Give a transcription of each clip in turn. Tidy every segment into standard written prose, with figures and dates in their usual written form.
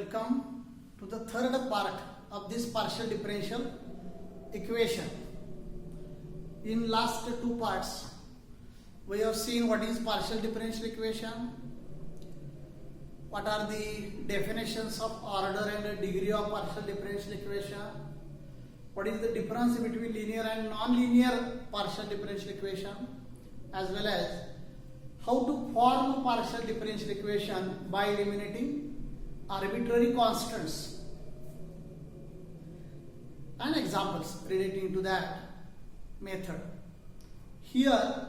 Welcome to the third part of this partial differential equation. In last two parts, we have seen what is partial differential equation, what are the definitions of order and degree of partial differential equation, what is the difference between linear and non-linear partial differential equation, as well as how to form a partial differential equation by eliminating arbitrary constants and examples relating to that method. Here,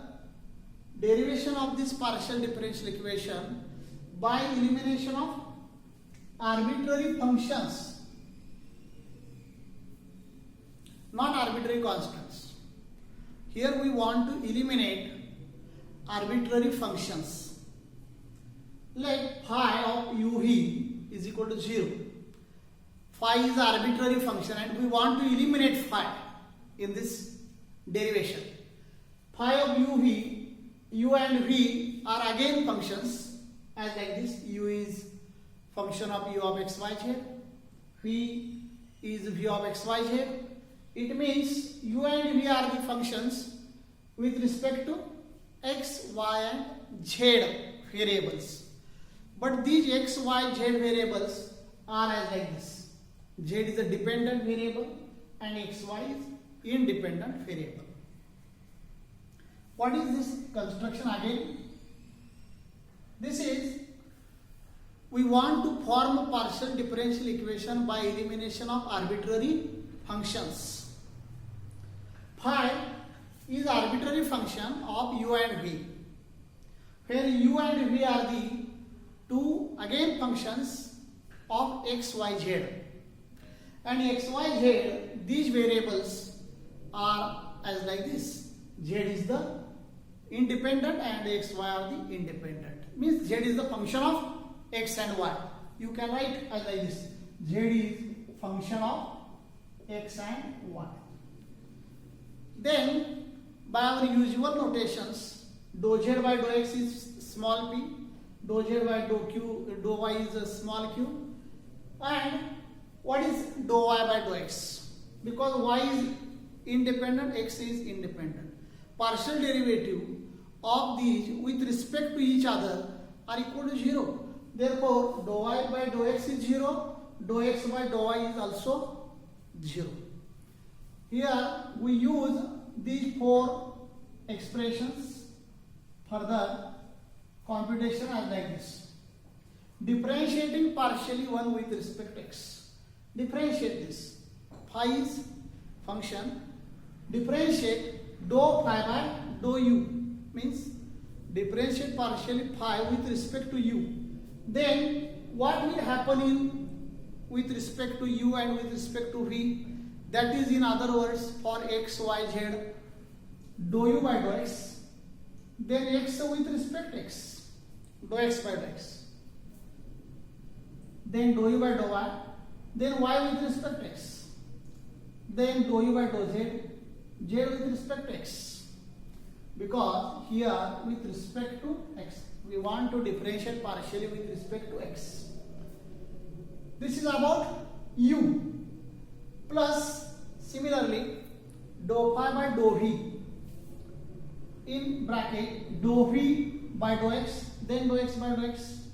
derivation of this partial differential equation by elimination of arbitrary functions, not arbitrary constants. Here we want to eliminate arbitrary functions. Let phi of uv is equal to 0. Phi is an arbitrary function and we want to eliminate phi in this derivation. Phi of uv, u and v are again functions as like this. U is function of u of x, y, z. V is v of x, y, z. It means u and v are the functions with respect to x, y and z variables. But these x, y, z variables are as like this. Z is a dependent variable and x, y is independent variable. What is this construction again? This is, we want to form a partial differential equation by elimination of arbitrary functions. Phi is arbitrary function of u and v, where u and v are the two again functions of x, y, z, and x, y, z, these variables are as like this. Z is the independent and x, y are the independent. Means z is the function of x and y. You can write as like this. Z is function of x and y. Then by our usual notations, dou z by dou x is small p, dou z by dou y is a small q, and what is dou y by dou x? Because y is independent, x is independent. Partial derivative of these with respect to each other are equal to 0. Therefore, dou y by dou x is 0, dou x by dou y is also 0. Here we use these four expressions for the computation as like this. Differentiating partially one with respect to x. Differentiate this. Phi is function. Differentiate dou phi by dou u. Means differentiate partially phi with respect to u. Then what will happen in with respect to u and with respect to v? That is, in other words, for x, y, z, dou u by dou x. Then x with respect to x, dou x by dou x. Then dou u by dou y. Then y with respect to x. Then dou u by dou z, z with respect to x. Because here with respect to x, we want to differentiate partially with respect to x. This is about u. Plus similarly dou phi by dou v, in bracket dou v by dou x, then dou x by dou x,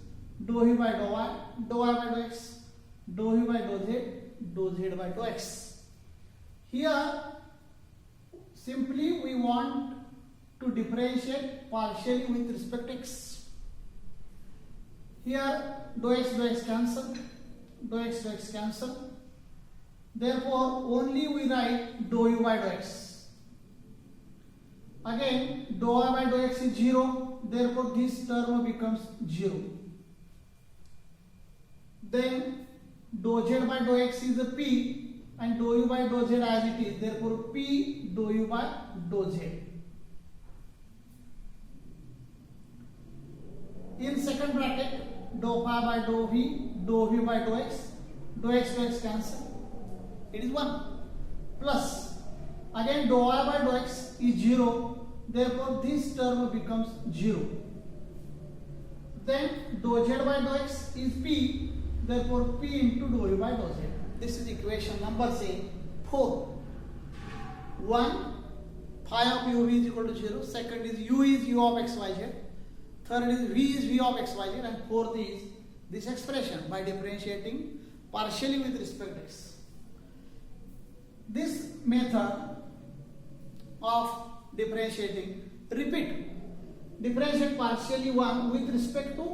dou v by dou y by dou x, dou v by dou z by dou x. Here simply we want to differentiate partially with respect to x. Here dou x cancel, dou x cancel. Therefore, only we write dou u by dou x. Again, dou y by dou x is 0. Therefore, this term becomes 0. Then, dou z by dou x is a p and dou u by dou z as it is. Therefore, p dou u by dou z. In second bracket, dou phi by dou v by dou x cancel. It is 1 plus again dou y by dou x is 0, therefore this term becomes 0. Then dou z by dou x is p, Therefore, P into dou u by dou z. This is equation number say 4. 1, phi of u v is equal to 0. Second is u is u of x y z. Third is v is v of x y z. And fourth is this expression by differentiating partially with respect to x. This method of differentiating, repeat, differentiate partially one with respect to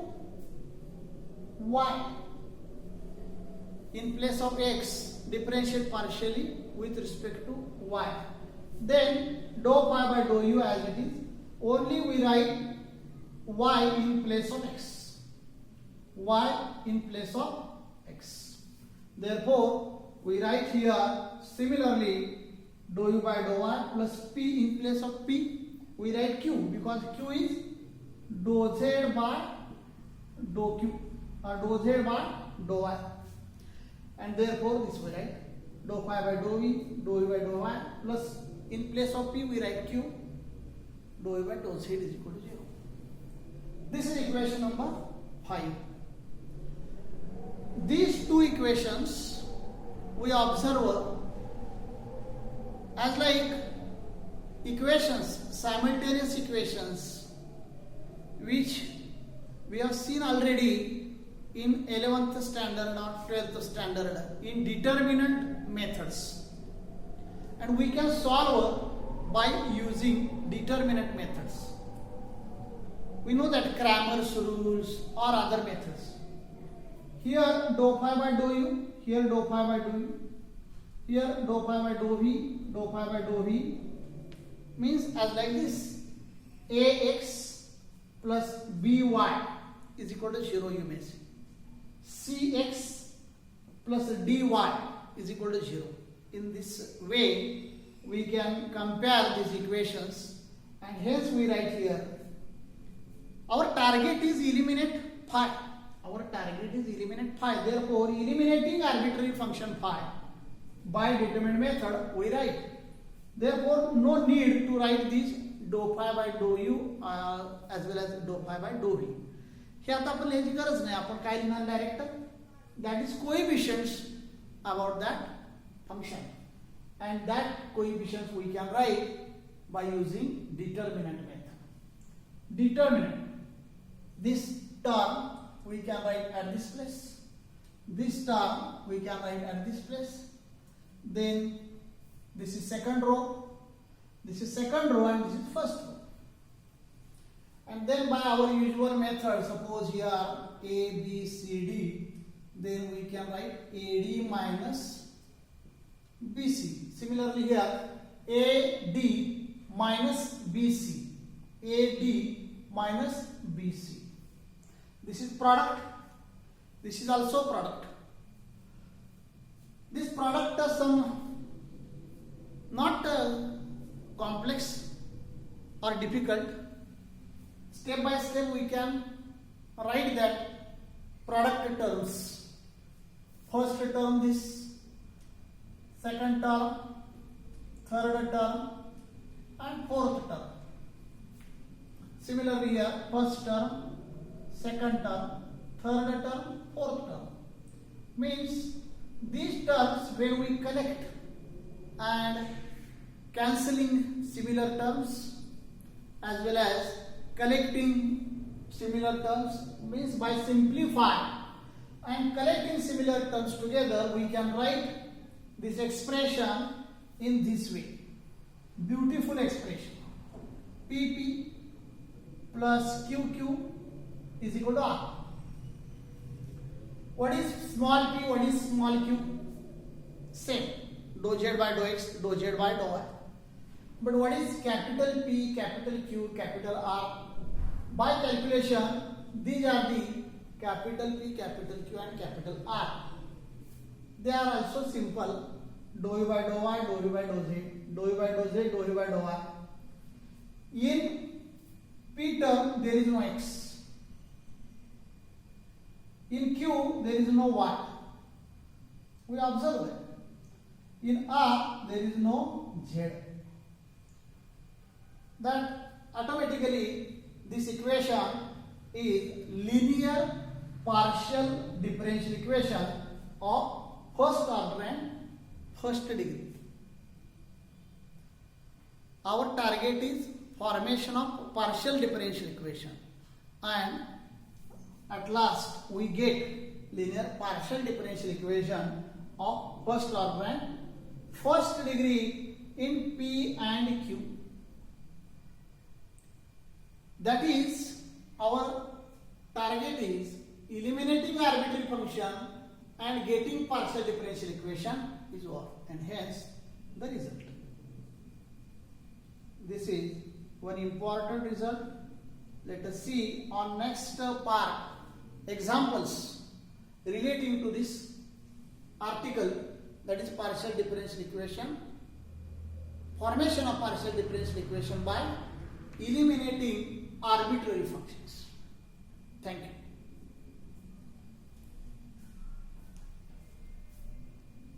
y. In place of x, differentiate partially with respect to y. Then dou phi by dou u as it is. Only we write y in place of x. Y in place of x. Therefore, we write here similarly dou u by dou y plus p in place of p. We write q because q is dou z by dou q or dou z by dou y. And therefore, this we write dou phi by dou v, dou u by dou y plus in place of p we write q, dou u by dou z is equal to 0. This is equation number 5. These two equations we observe as like equations, simultaneous equations, which we have seen already in 11th standard or 12th standard in determinant methods, and we can solve by using determinant methods. We know that Cramer's rules or other methods. Here dou phi by dou u, here dou phi by dou u, here dou phi by dou v, dou phi by dou v means as like this: ax plus by is equal to 0, you may say. Cx plus dy is equal to 0. In this way, we can compare these equations, and hence we write here our target is eliminate phi. Our target is eliminate phi. Therefore, eliminating arbitrary function phi by determinant method we write. Therefore, no need to write this dou phi by dou u as well as dou phi by dou v. हे आता आपण लिहायची गरज नाही. आपण काय लिहिणार direct, that is coefficients about that function, and that coefficients we can write by using determinant method. Determinant, this term we can write at this place, this term we can write at this place, then this is second row, this is second row, and this is first row. And then by our usual method, suppose here A, B, C, D, then we can write AD minus BC. Similarly here AD minus BC, AD minus BC. This is product, this is also product. This product is some not complex or difficult. Step by step we can write that product terms. First term this, second term, third term, and fourth term. Similarly here, first term, second term, third term, fourth term. Means these terms when we collect and cancelling similar terms as well as collecting similar terms, means by simplify and collecting similar terms together we can write this expression in this way. Beautiful expression. PP plus QQ is equal to R. What is small p, what is small q? Same. Dou z by dou x, dou z by dou y. But what is capital P, capital Q, capital R? By calculation, these are the capital P, capital Q, and capital R. They are also simple. Dou u by dou y, dou u by dou z, dou u by dou z, dou u by dou y. In P term, there is no x. In Q, there is no y. We observe that. In R, there is no z. That automatically this equation is linear partial differential equation of first order and first degree. Our target is formation of partial differential equation, and at last we get linear partial differential equation of first order and first degree in P and Q. That is, our target is eliminating arbitrary function and getting partial differential equation is what, and hence the result. This is one important result. Let us see on next part examples relating to this article, that is partial differential equation, formation of partial differential equation by eliminating arbitrary functions. Thank you.